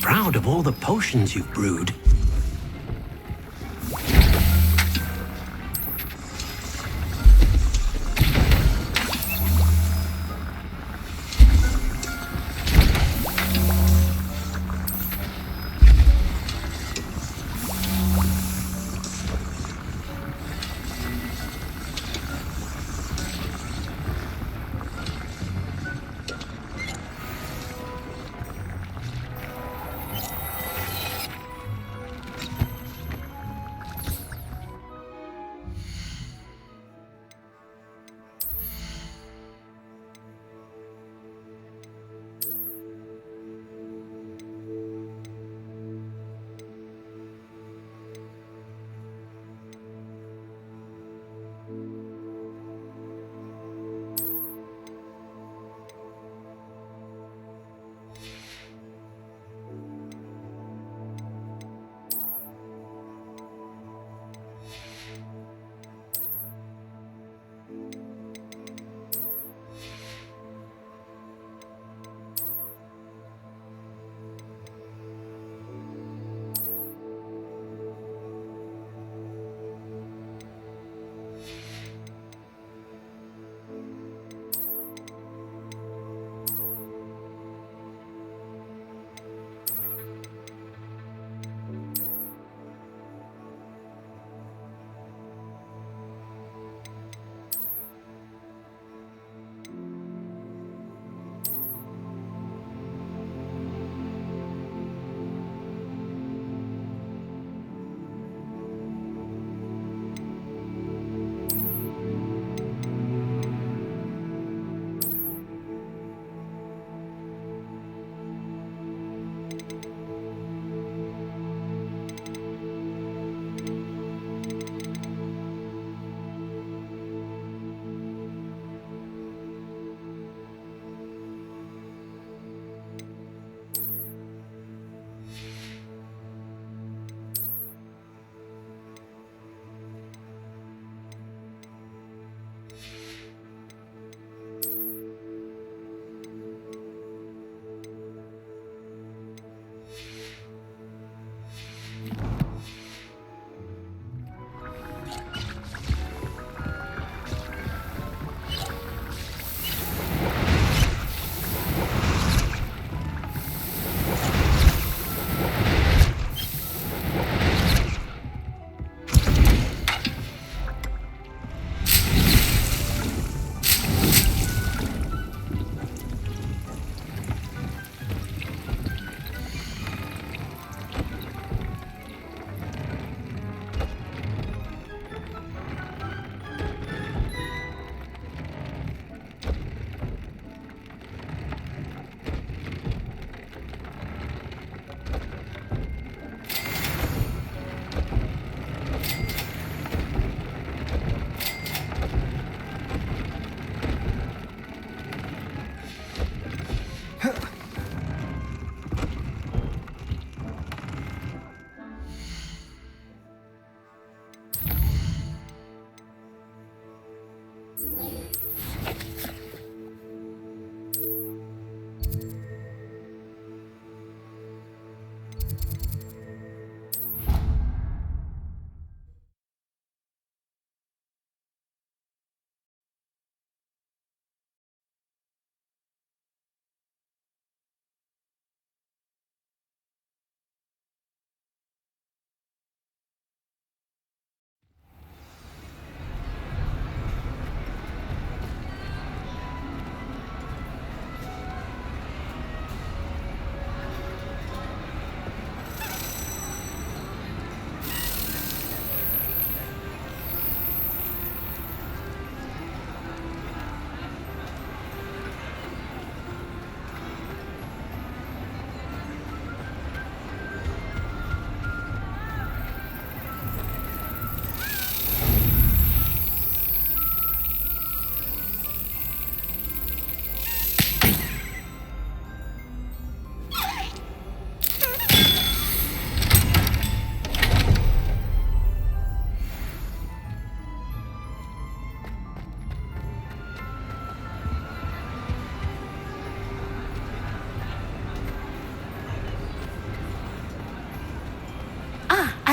proud of all the potions you've brewed.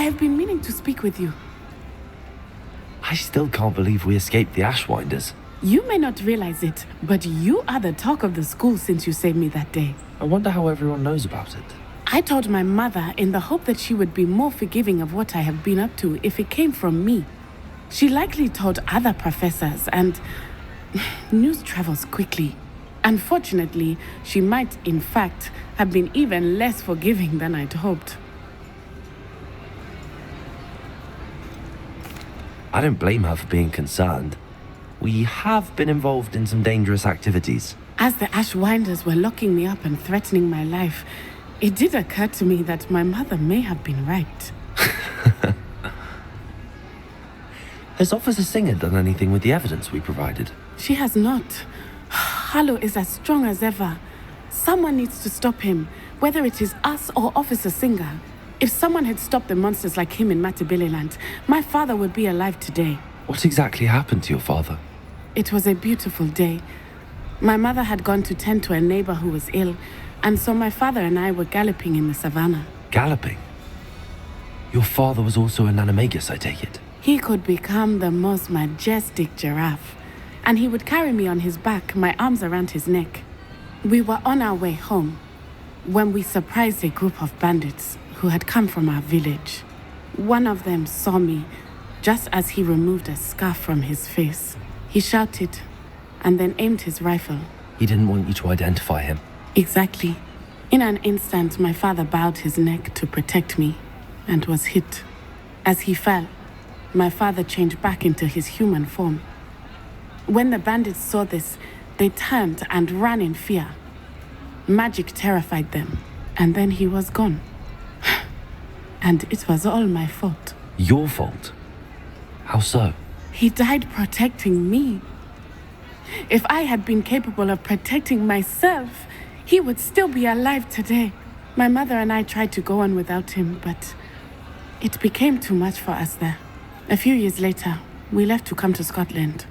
I have been meaning to speak with you. I still can't believe we escaped the Ashwinders. You may not realize it, but you are the talk of the school since you saved me that day. I wonder how everyone knows about it. I told my mother in the hope that she would be more forgiving of what I have been up to if it came from me. She likely told other professors, and news travels quickly. Unfortunately, she might, in fact, have been even less forgiving than I'd hoped. I don't blame her for being concerned. We have been involved in some dangerous activities. As the Ashwinders were locking me up and threatening my life, it did occur to me that my mother may have been right. Has Officer Singer done anything with the evidence we provided? She has not. Harlow is as strong as ever. Someone needs to stop him, whether it is us or Officer Singer. If someone had stopped the monsters like him in Matabeleland, my father would be alive today. What exactly happened to your father? It was a beautiful day. My mother had gone to tend to a neighbor who was ill, and so my father and I were galloping in the savannah. Galloping? Your father was also an animagus, I take it? He could become the most majestic giraffe, and he would carry me on his back, my arms around his neck. We were on our way home when we surprised a group of bandits who had come from our village. One of them saw me just as he removed a scarf from his face. He shouted and then aimed his rifle. He didn't want you to identify him. Exactly. In an instant, my father bowed his neck to protect me and was hit. As he fell, my father changed back into his human form. When the bandits saw this, they turned and ran in fear. Magic terrified them, and then he was gone. And it was all my fault. Your fault? How so? He died protecting me. If I had been capable of protecting myself, he would still be alive today. My mother and I tried to go on without him, but it became too much for us there. A few years later, we left to come to Scotland.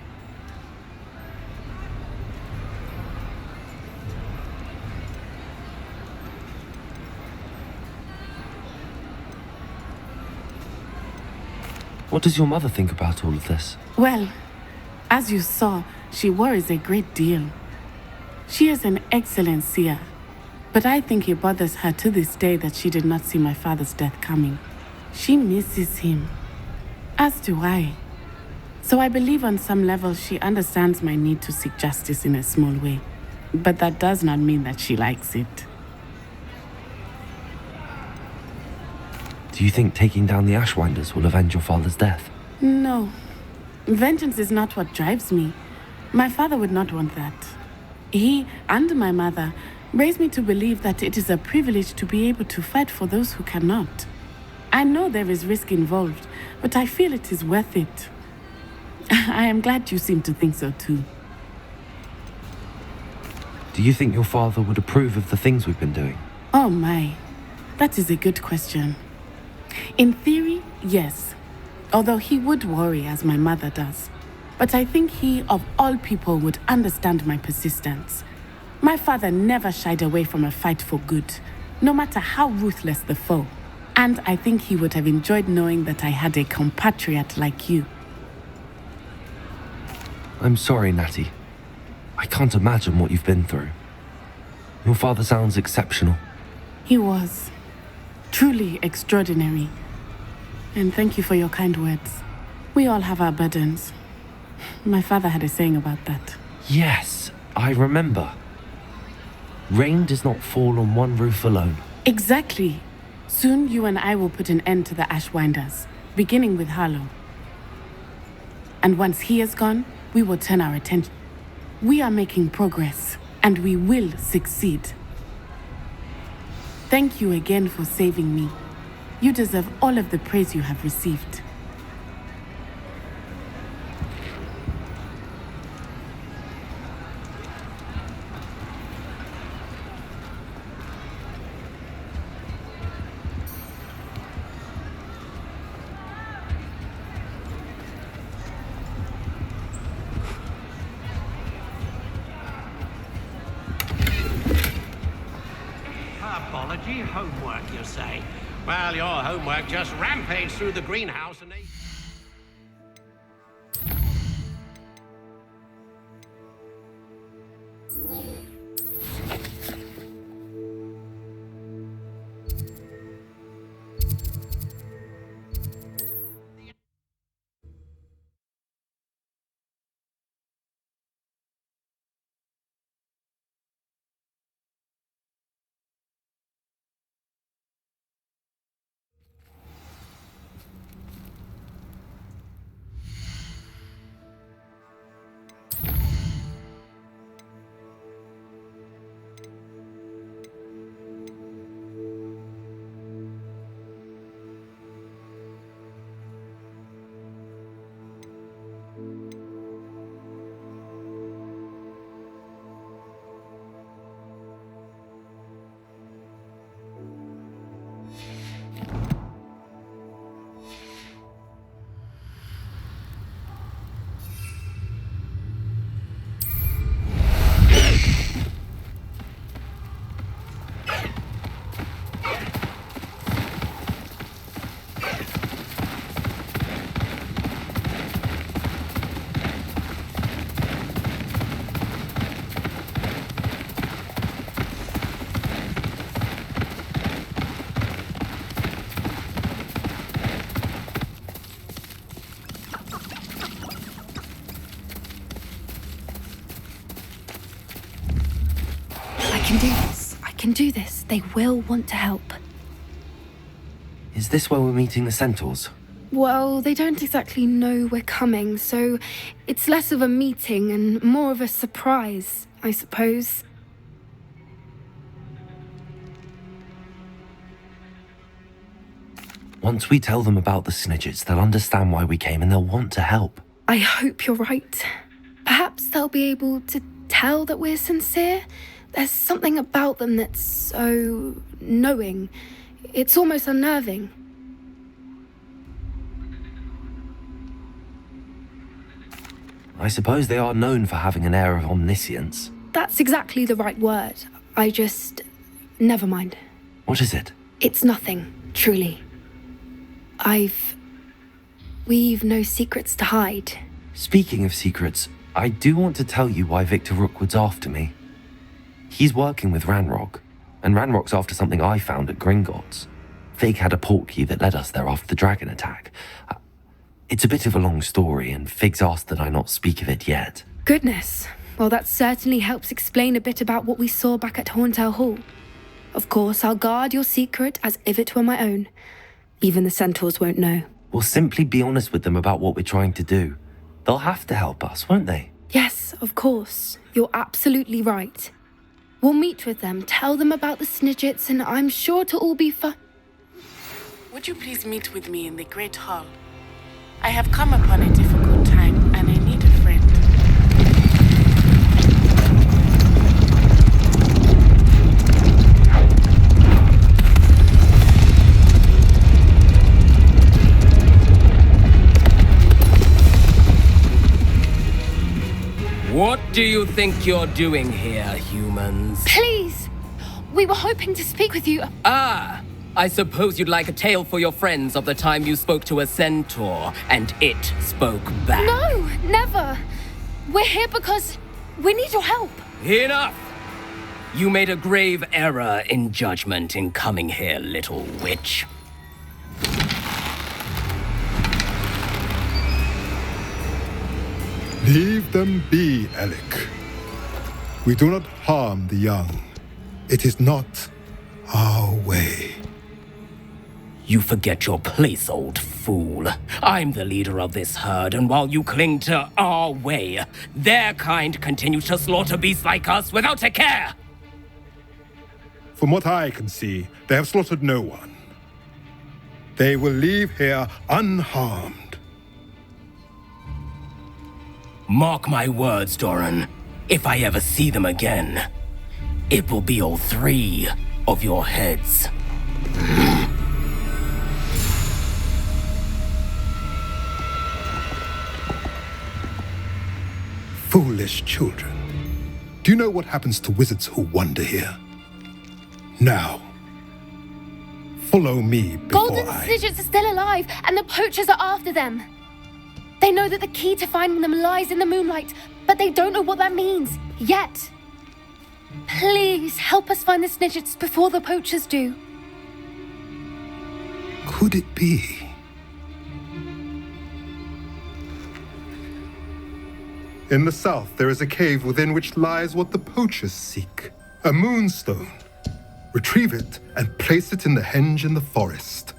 What does your mother think about all of this? Well, as you saw, she worries a great deal. She is an excellent seer, but I think it bothers her to this day that she did not see my father's death coming. She misses him, as do I. So I believe on some level she understands my need to seek justice in a small way, but that does not mean that she likes it. Do you think taking down the Ashwinders will avenge your father's death? No. Vengeance is not what drives me. My father would not want that. He and my mother raised me to believe that it is a privilege to be able to fight for those who cannot. I know there is risk involved, but I feel it is worth it. I am glad you seem to think so too. Do you think your father would approve of the things we've been doing? Oh my, that is a good question. In theory, yes. Although he would worry as my mother does. But I think he, of all people, would understand my persistence. My father never shied away from a fight for good, no matter how ruthless the foe. And I think he would have enjoyed knowing that I had a compatriot like you. I'm sorry, Natty. I can't imagine what you've been through. Your father sounds exceptional. He was. Truly extraordinary. And thank you for your kind words. We all have our burdens. My father had a saying about that. Yes, I remember. Rain does not fall on one roof alone. Exactly. Soon you and I will put an end to the Ashwinders, beginning with Harlow. And once he is gone, we will turn our attention. We are making progress, and we will succeed. Thank you again for saving me. You deserve all of the praise you have received. Apology, homework, you say? Well, your homework just rampaged through the greenhouse and ate... I can do this. They will want to help. Is this where we're meeting the centaurs? Well, they don't exactly know we're coming, so it's less of a meeting and more of a surprise, I suppose. Once we tell them about the Snidgets, they'll understand why we came and they'll want to help. I hope you're right. Perhaps they'll be able to tell that we're sincere. There's something about them that's so knowing. It's almost unnerving. I suppose they are known for having an air of omniscience. That's exactly the right word. I just... Never mind. What is it? It's nothing, truly. We've no secrets to hide. Speaking of secrets, I do want to tell you why Victor Rookwood's after me. He's working with Ranrock, and Ranrock's after something I found at Gringotts. Fig had a portkey that led us there after the dragon attack. It's a bit of a long story, and Fig's asked that I not speak of it yet. Goodness. Well, that certainly helps explain a bit about what we saw back at Horntail Hall. Of course, I'll guard your secret as if it were my own. Even the centaurs won't know. We'll simply be honest with them about what we're trying to do. They'll have to help us, won't they? Yes, of course. You're absolutely right. We'll meet with them, tell them about the Snidgets, and I'm sure it'll all be fun. Would you please meet with me in the Great Hall? I have come upon a difficult time, and I need a friend. What do you think you're doing here, humans? Please! We were hoping to speak with you. Ah! I suppose you'd like a tale for your friends of the time you spoke to a centaur, and it spoke back. No, never. We're here because we need your help. Enough! You made a grave error in judgment in coming here, little witch. Leave them be, Alec. We do not harm the young. It is not our way. You forget your place, old fool. I'm the leader of this herd, and while you cling to our way, their kind continue to slaughter beasts like us without a care. From what I can see, they have slaughtered no one. They will leave here unharmed. Mark my words, Doran. If I ever see them again, it will be all 3 of your heads. Foolish children. Do you know what happens to wizards who wander here? Now, follow Follow me before Golden I... Snidgets are still alive, and the poachers are after them. They know that the key to finding them lies in the moonlight, but they don't know what that means, yet. Please, help us find the Snidgets before the poachers do. Could it be? In the south, there is a cave within which lies what the poachers seek. A moonstone. Retrieve it and place it in the henge in the forest.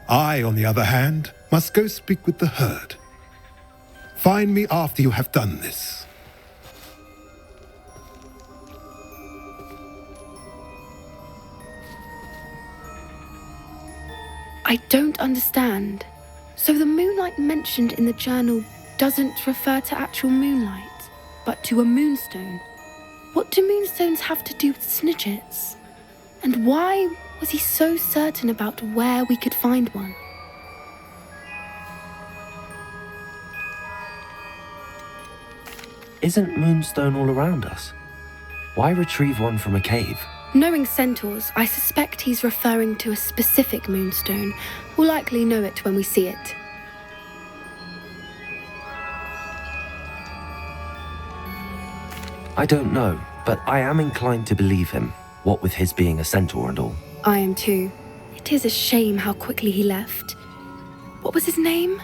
I, on the other hand, must go speak with the herd. Find me after you have done this. I don't understand. So the moonlight mentioned in the journal doesn't refer to actual moonlight, but to a moonstone. What do moonstones have to do with Snidgets? And why was he so certain about where we could find one? Isn't Moonstone all around us? Why retrieve one from a cave? Knowing centaurs, I suspect he's referring to a specific moonstone. We'll likely know it when we see it. I don't know, but I am inclined to believe him, what with his being a centaur and all. I am too. It is a shame how quickly he left. What was his name?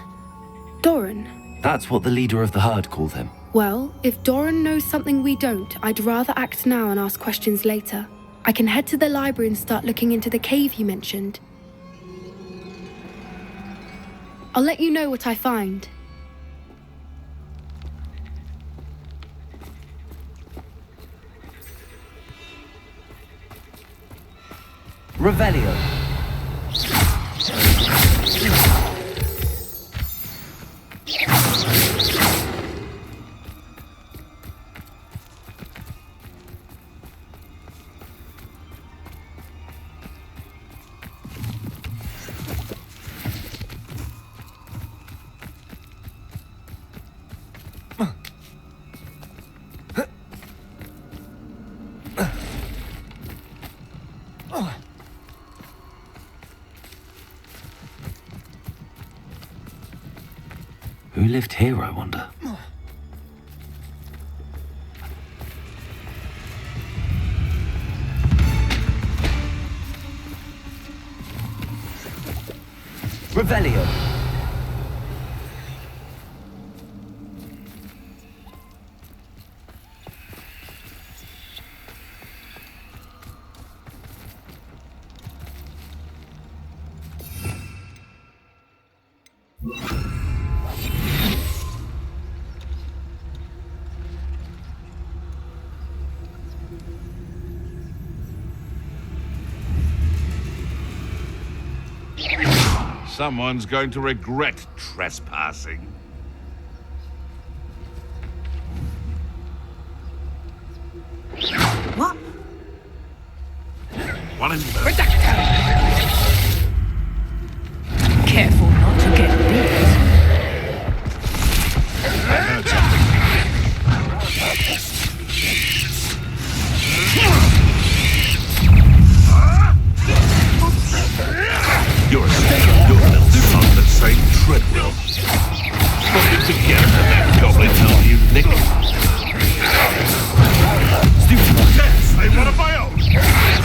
Doran. That's what the leader of the herd called him. Well, if Doran knows something we don't, I'd rather act now and ask questions later. I can head to the library and start looking into the cave you mentioned. I'll let you know what I find. Revelio. Who lived here, I wonder? Revelio. Someone's going to regret trespassing. What? One in Careful not to get bit. I heard something. You're a second little son that same treadmill. Put it together, that goblin hell, you nick. Stupid. Yes, I want of my own.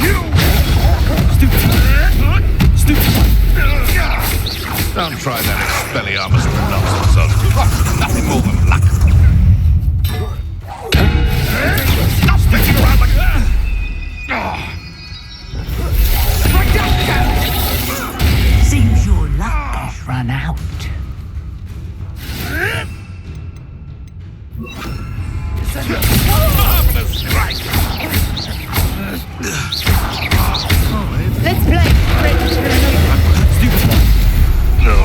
You! Stupid. Don't try that Expelliarmus nonsense on. Nothing more than luck. Stop sticking around like that! Seems your luck has run out. Marvelous strike! Let's play. No.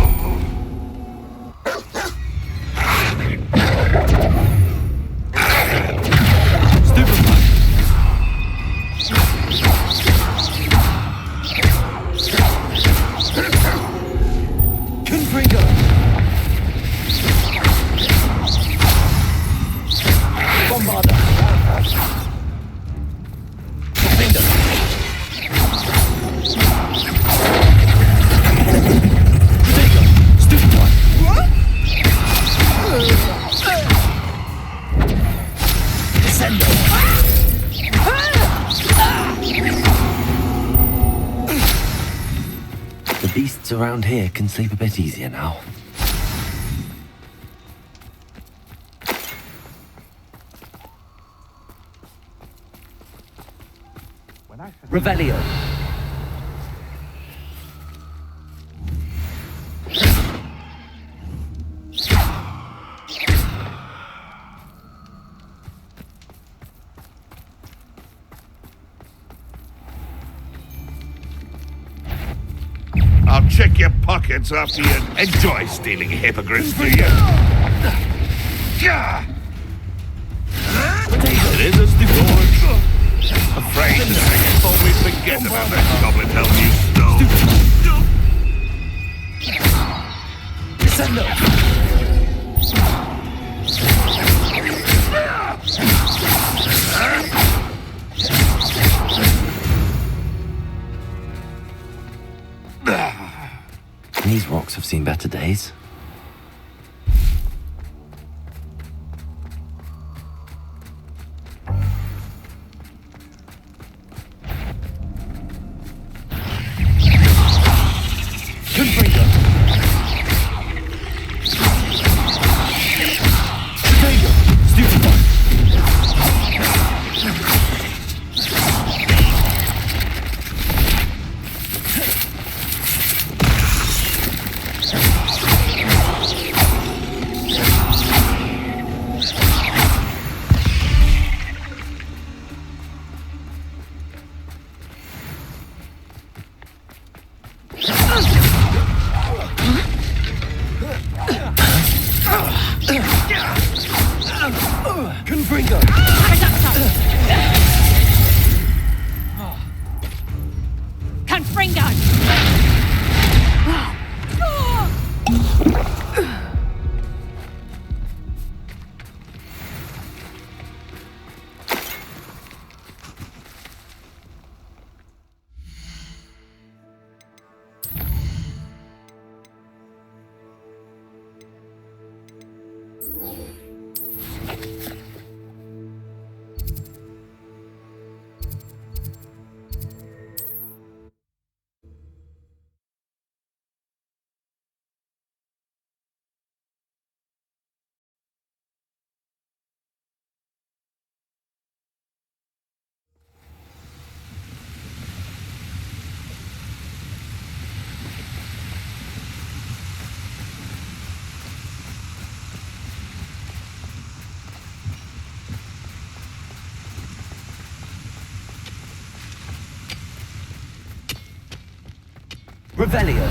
The beasts around here can sleep a bit easier now. Revelio. I'll check your pockets after you enjoy stealing hippogriffs, do you? It is as the gorge. Afraid that I can always forget about that goblin helm you stole. These rocks have seen better days. Revelio.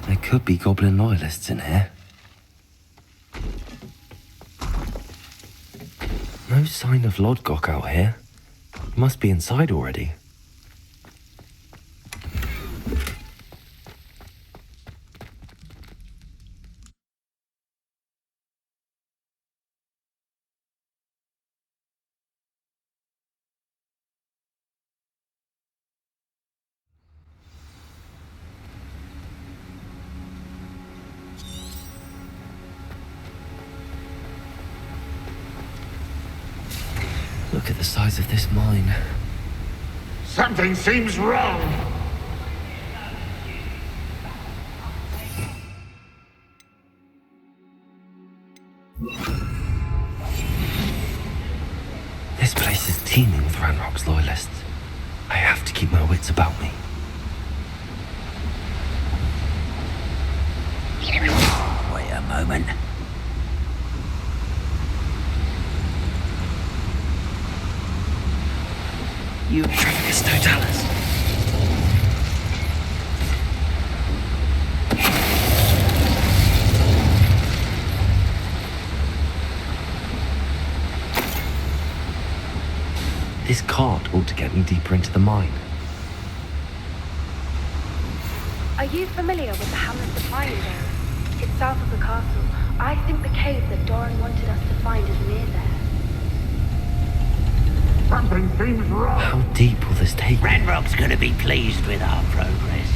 There could be goblin loyalists in here. No sign of Lodgok out here. Must be inside already. Look at the size of this mine. Something seems wrong. This place is teeming with Ranrock's loyalists. I have to keep my wits about me. Wait a moment. You Trafficus Totalis. This cart ought to get me deeper into the mine. Are you familiar with the Hamlet Supply Area? It's south of the castle. I think the cave that Doran wanted us to find is near there. Something seems wrong. How deep will this take me? Ranrock's gonna be pleased with our progress.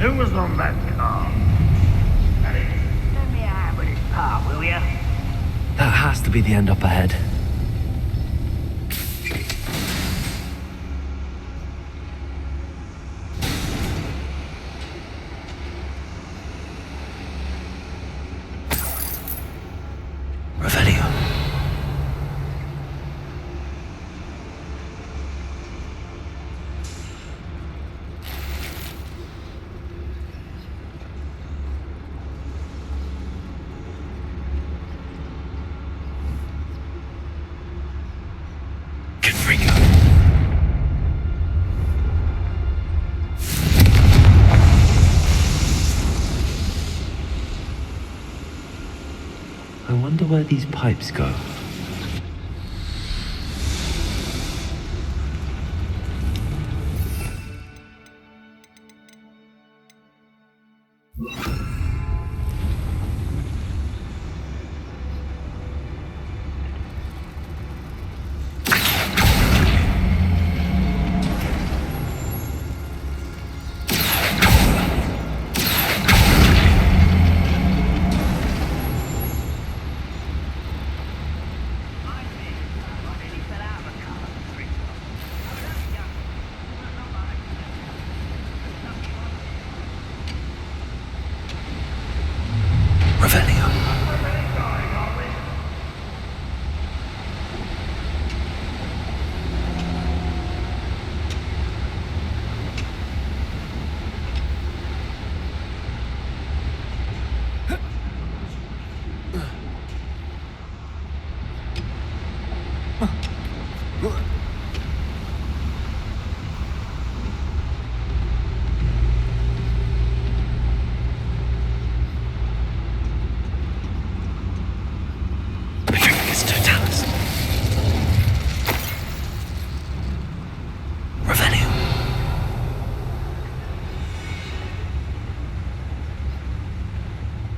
Who was on that car? Lend me a hand with this part, will ya? That has to be the end up ahead. Revelio. I wonder where these pipes go.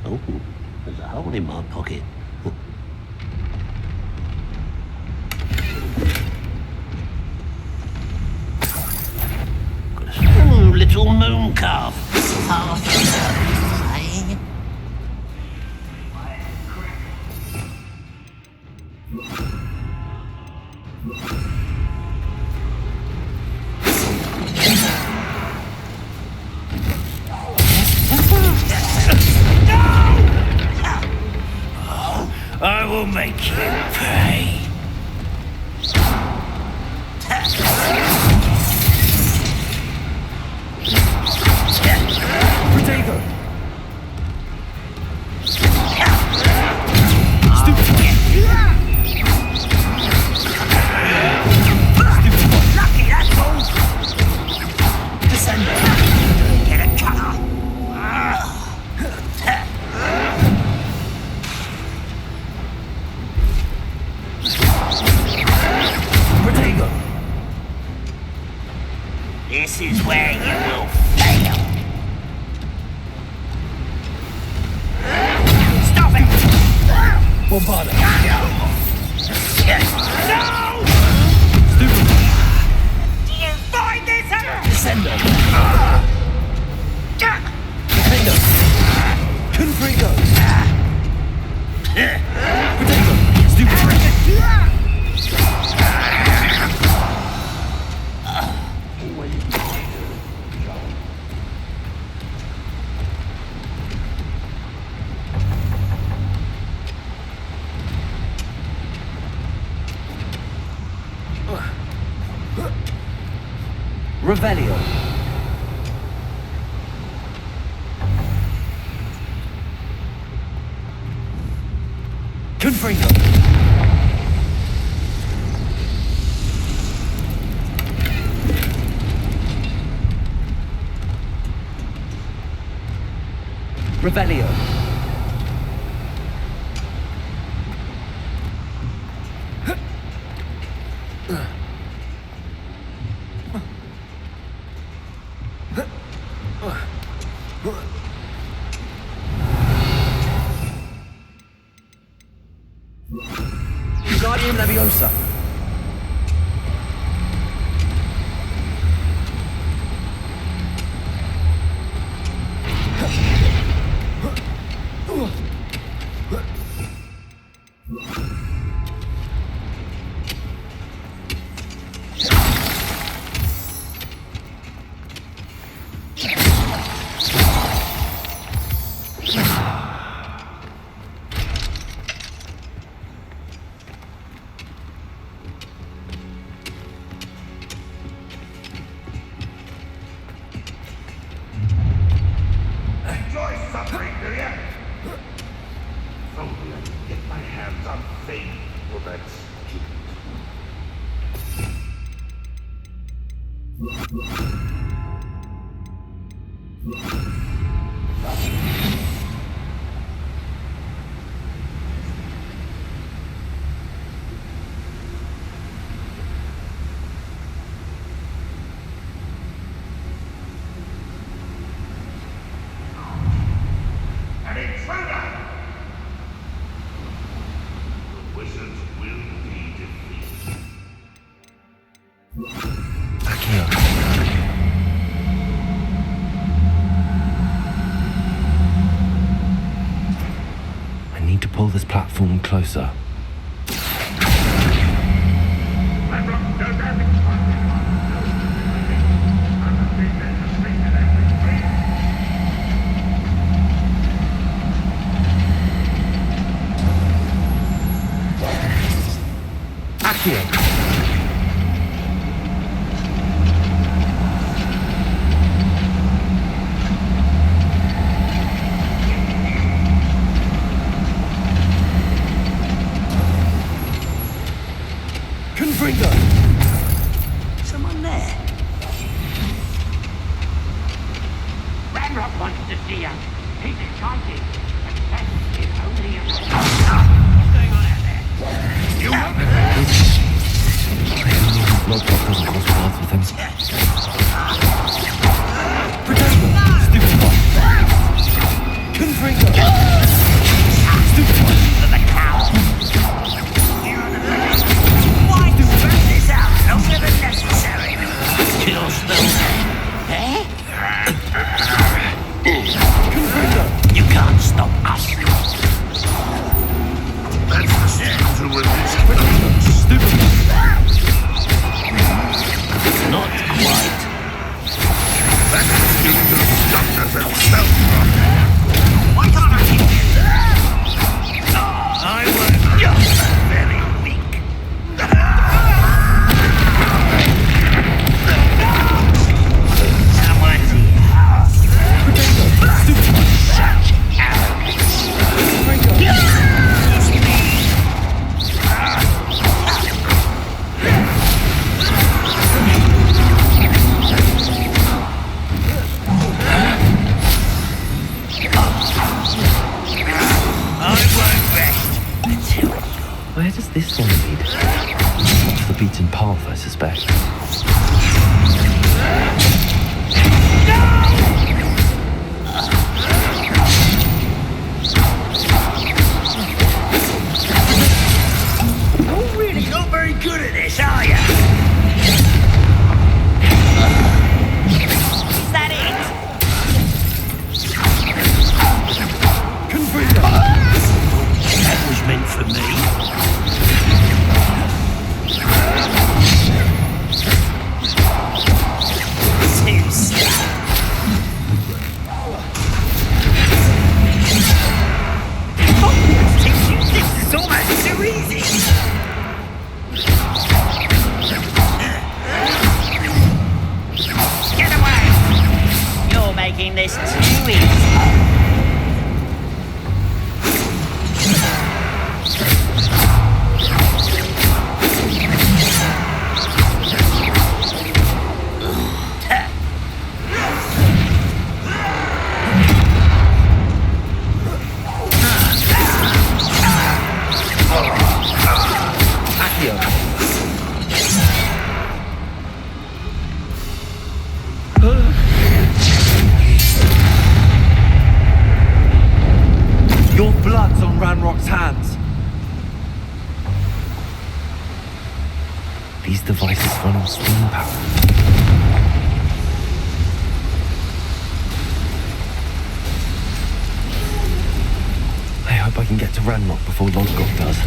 Oh, there's a hole in my pocket. Got a small little moon calf. Half a I will make you pay. Protego! Lucky, that's all. Descend. Get a cutter. Protego! This is where you will fail. Stop it! Bombarda! No! Stupid! Do you find this? Descendo! Defendo! Confrigo! Protego! Stupid! Revelio. Confringo. Revelio. Guardian Leviosa. suffering, do you? If only I could get my hands on Fate for that stupid. An intruder! The wizards will be defeated. I need to pull this platform closer. Ranrock, don't have it. I'm a big man to sleep in every dream. Accio! Confringo! Someone there. Ranrock wants to see you. He's enchanted. Success is only a... What's going on out there? You will be Lodgepot doesn't cross paths with him. Stupid one! Confringo! Stupid one! For the cow. Why do this out longer than necessary? Kill spell. Eh? You can't stop us. That's the sound to release. Stupid one! Not quite. That's the student of darkness himself. Why can't I hit you? I was just very weak. Someone's here. Such arrogance. Where does this one lead? To the beaten path, I suspect. You're really not very good at this, are you? Is that it? That was meant for me. This is almost too easy. Get away! You're making this too easy. Your blood's on Ranrock's hands. These devices run on steam power. I hope I can get to Ranrock before Lodgepot does.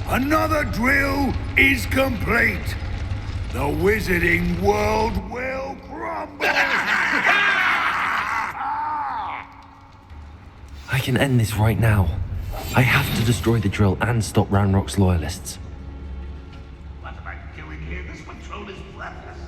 Another drill is complete. The wizarding world will crumble. I can end this right now. I have to destroy the drill and stop Ranrock's loyalists. What am I doing here? This patrol is worthless.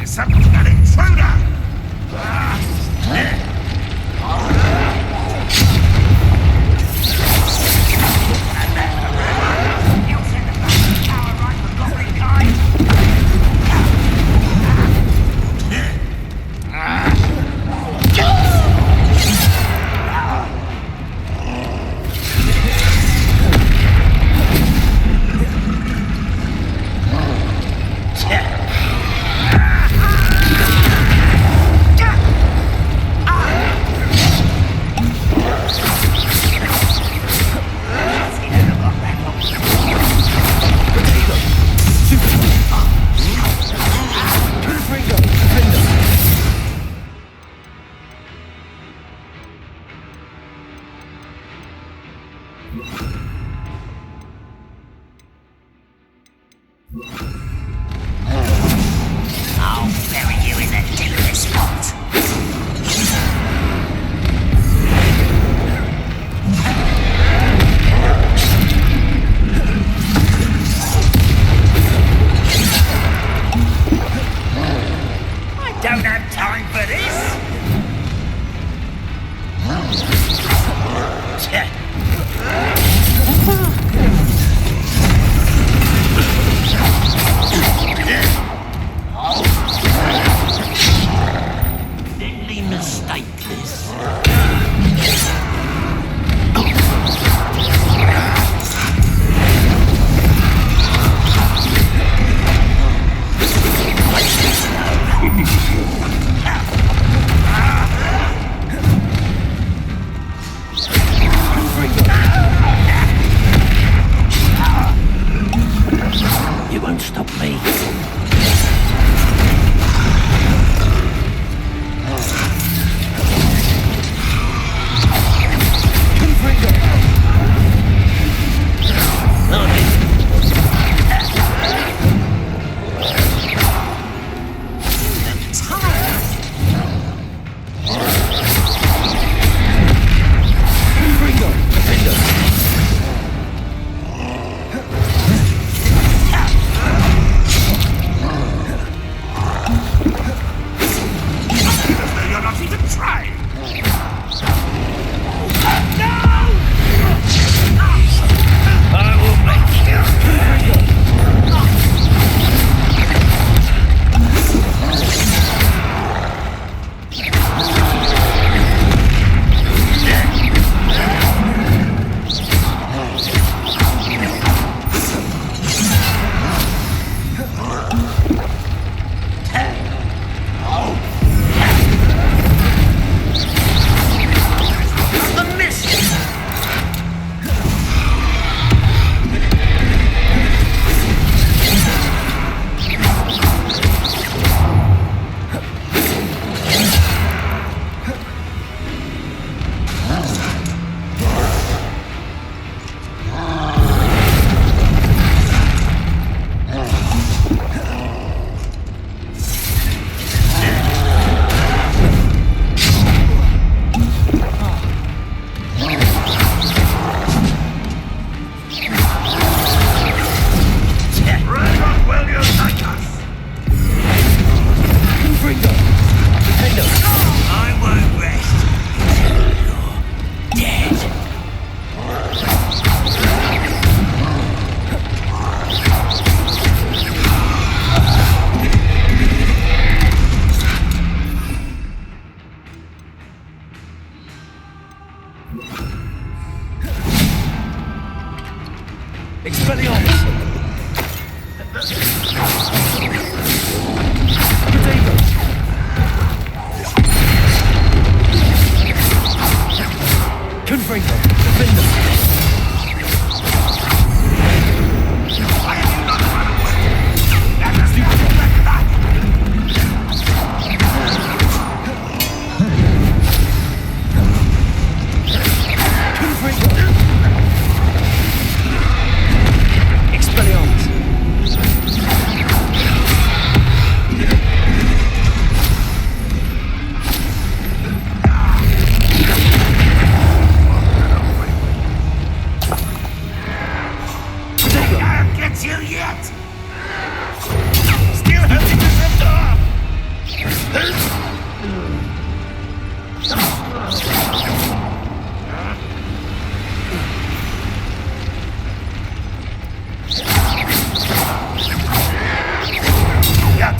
Something's got an intruder! You'll send the fucking power right for goblin kind.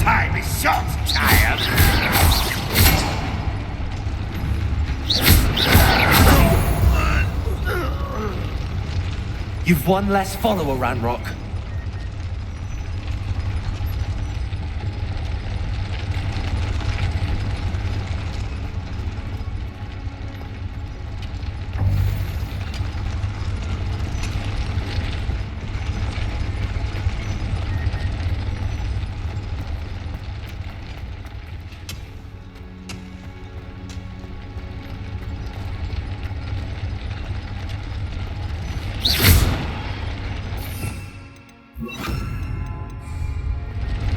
time is short, child. You've one less follower, Ranrock.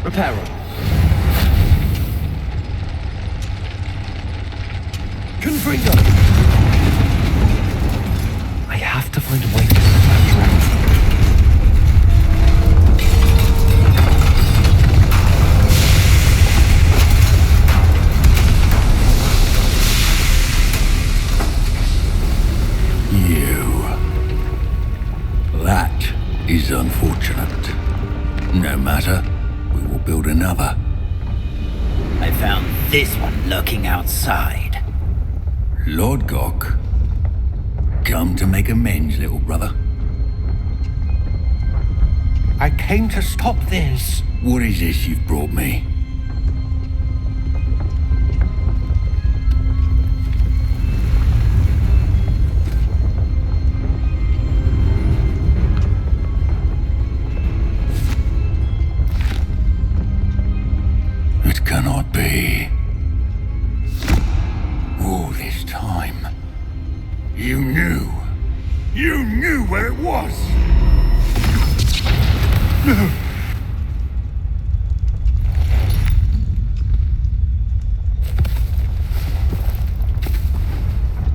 Reparo. Confringo. I have to find a way to You. That is unfortunate. No matter. We will build another. I found this one lurking outside. Lord Gok, come to make amends, little brother. I came to stop this. What is this you've brought me? It cannot be. All this time, you knew. You knew where it was. No.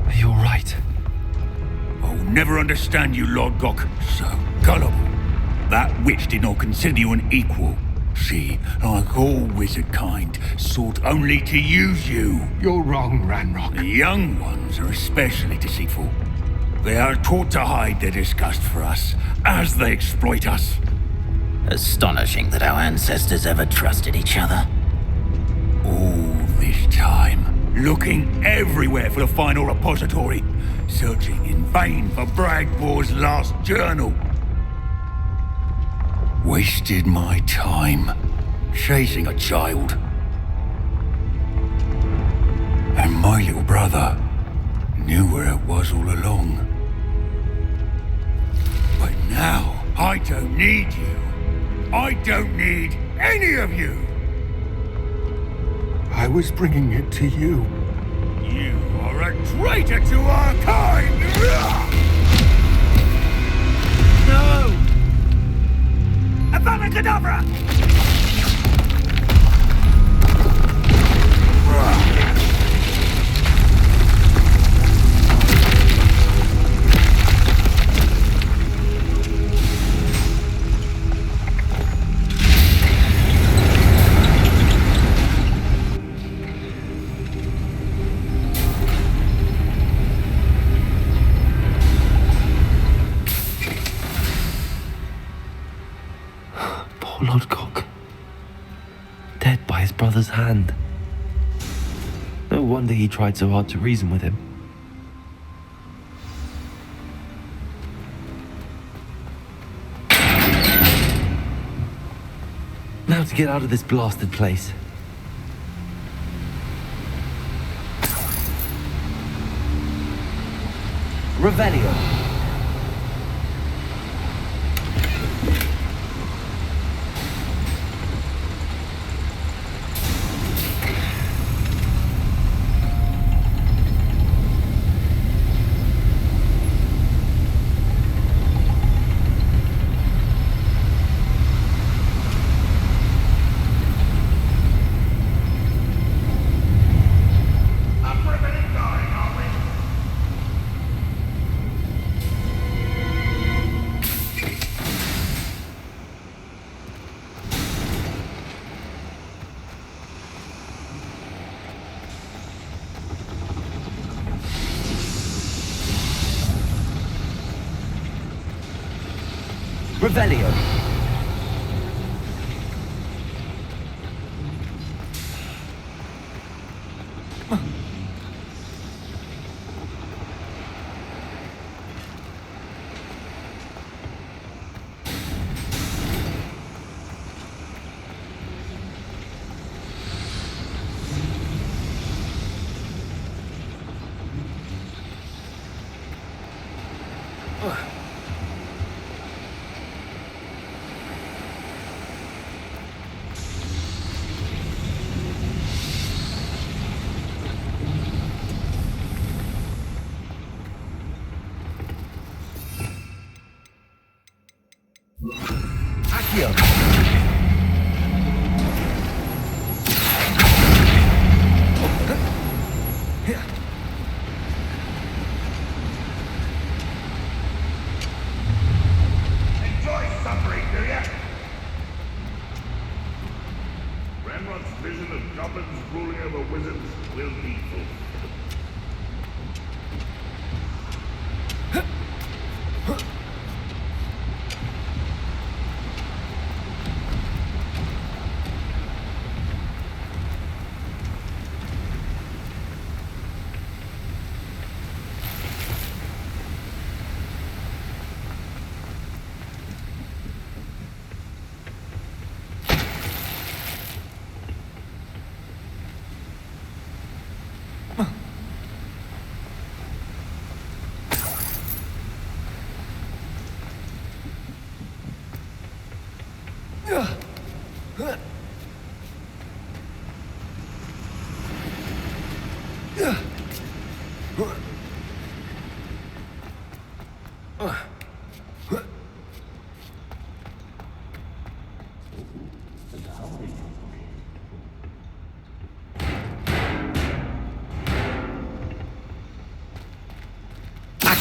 Are you all right? I'll never understand you, Lord Gok. So gullible. That witch did not consider you an equal. She, like all wizard kind, sought only to use you. You're wrong, Ranrock. The young ones are especially deceitful. They are taught to hide their disgust for us, as they exploit us. Astonishing that our ancestors ever trusted each other. All this time, looking everywhere for the final repository, searching in vain for Bragbor's last journal. Wasted my time chasing a child. And my little brother knew where it was all along. But now, I don't need you. I don't need any of you. I was bringing it to you. You are a traitor to our kind! No! Avada Kedavra! Poor Lord Gok. Dead by his brother's hand. No wonder he tried so hard to reason with him. Now to get out of this blasted place. Revelio. Revelio. Ranrock's vision of goblins ruling over wizards will be fulfilled.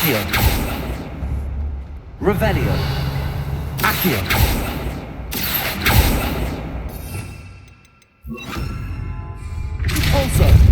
Accio. Revelio. Accio. Also.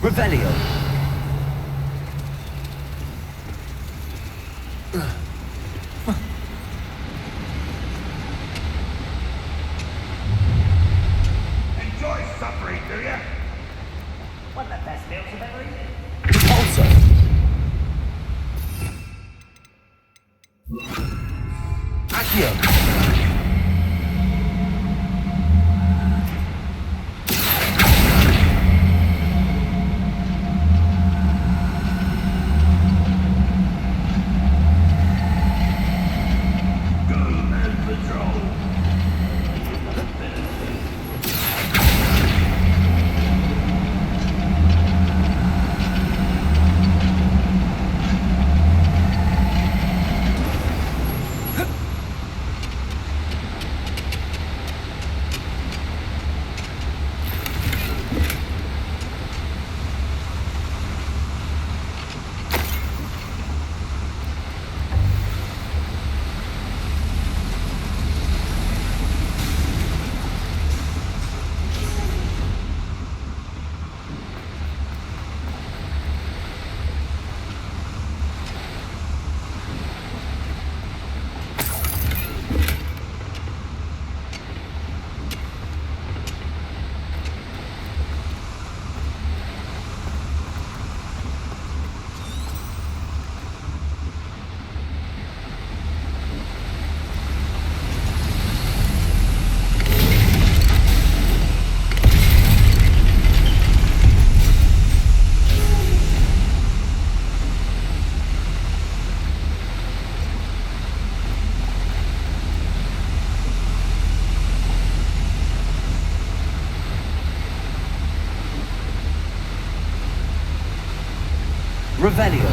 Revelio. Enjoy suffering, do ya? One of the best meals you've ever eaten. Also. Accio. Revelio.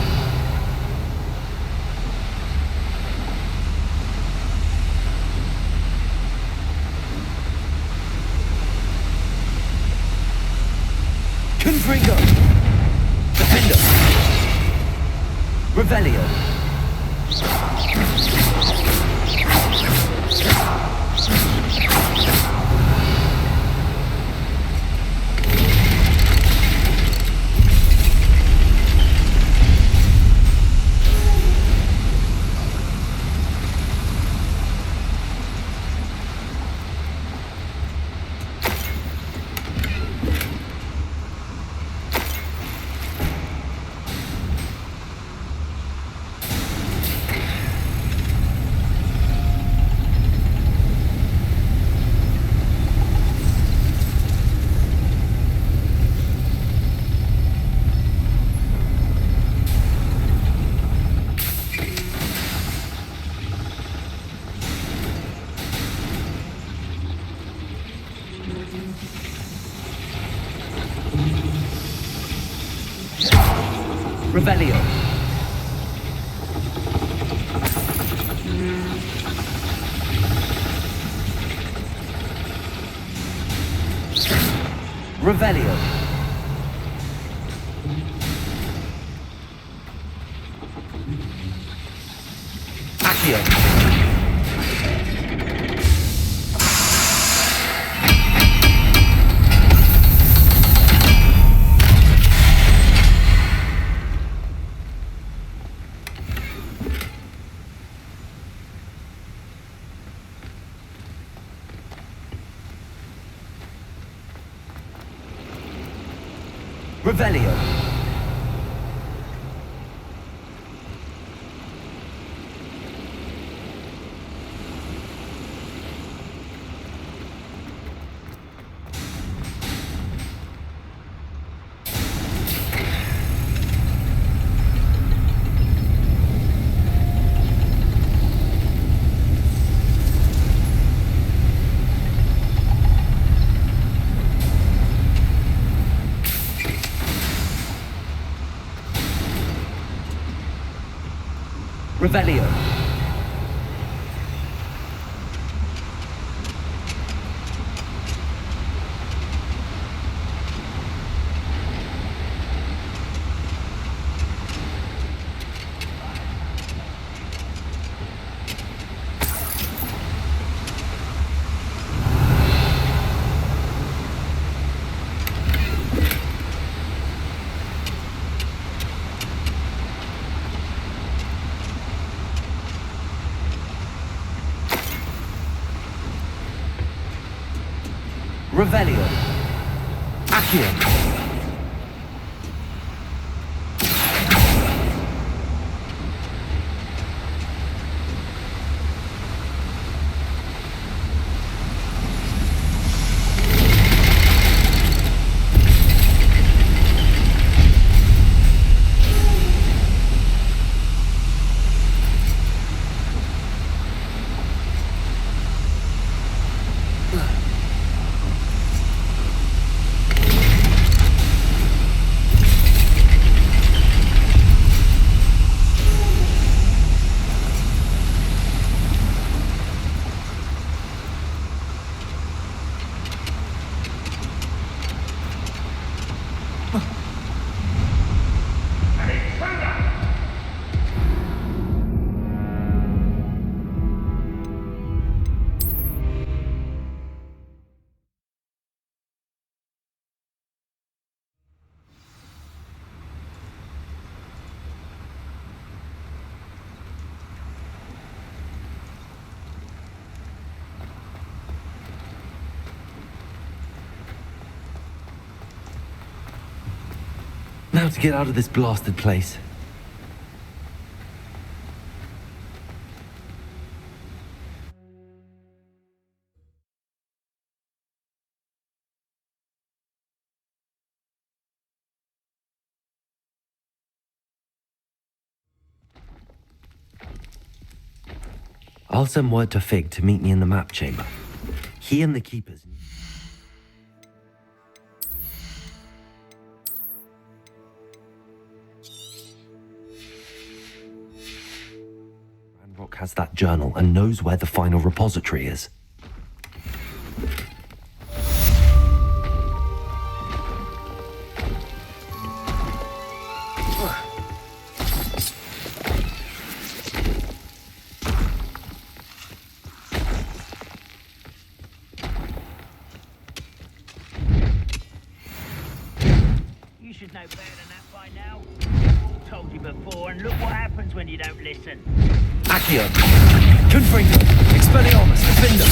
Confringo. Defender. Revelio. Revelio. Revelio. Accio. Revelio. Revelio. Revelio. Accio. Now to get out of this blasted place. I'll send word to Fig to meet me in the map chamber. He and the keepers. Ranrock has that journal and knows where the final repository is. You should know better than that by now. Told you before, and look what happens when you don't listen. Accio! Confringo! Expelliarmus! Defender!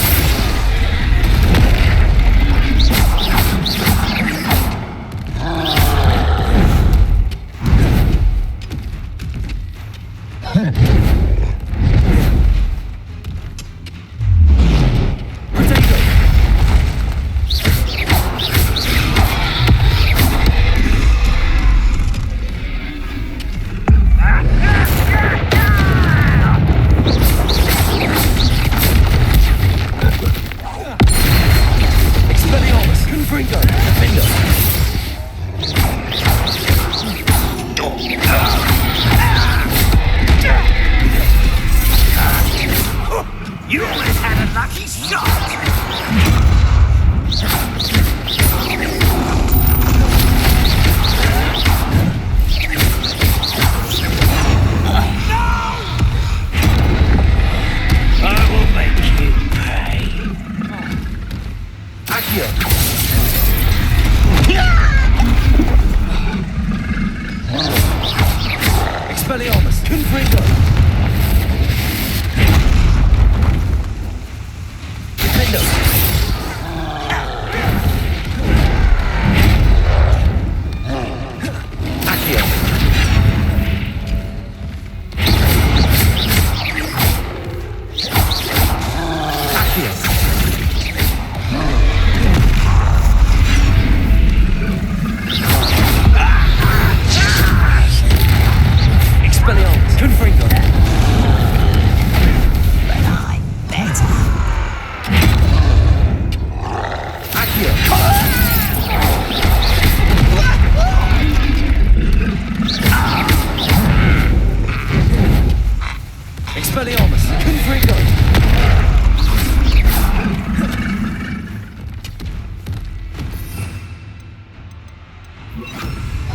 Protego! Expelliarmus! Confringo! Defender! You always had a lucky shot! I will make you pay. Accio! Expelliarmus! Confringo! Defender! Accio! Accio! Expelliarmus! Confringo! Accio! Expelliarmus! Confringo!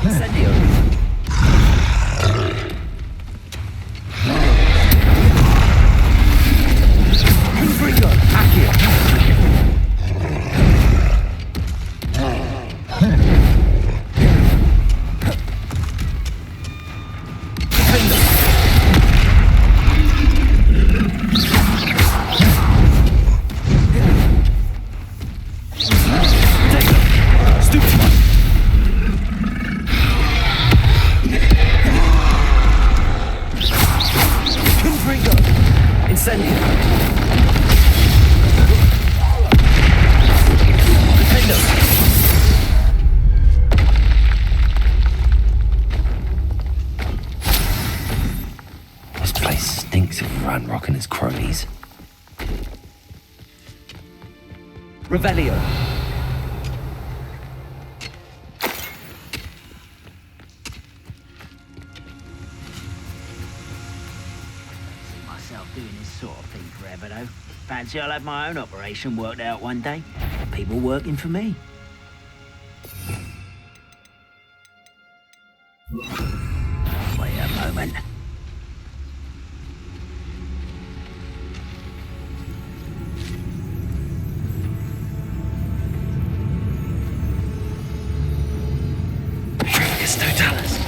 Incendio! Confringo! Accio! Defender! Protego! Stupefy! Confringo! Incendio! Defender! This place stinks of Ranrock and his cronies. Revelio! Myself doing this sort of thing forever, though. Fancy I'll have my own operation worked out one day. People working for me. Wait a moment. It's Totalis.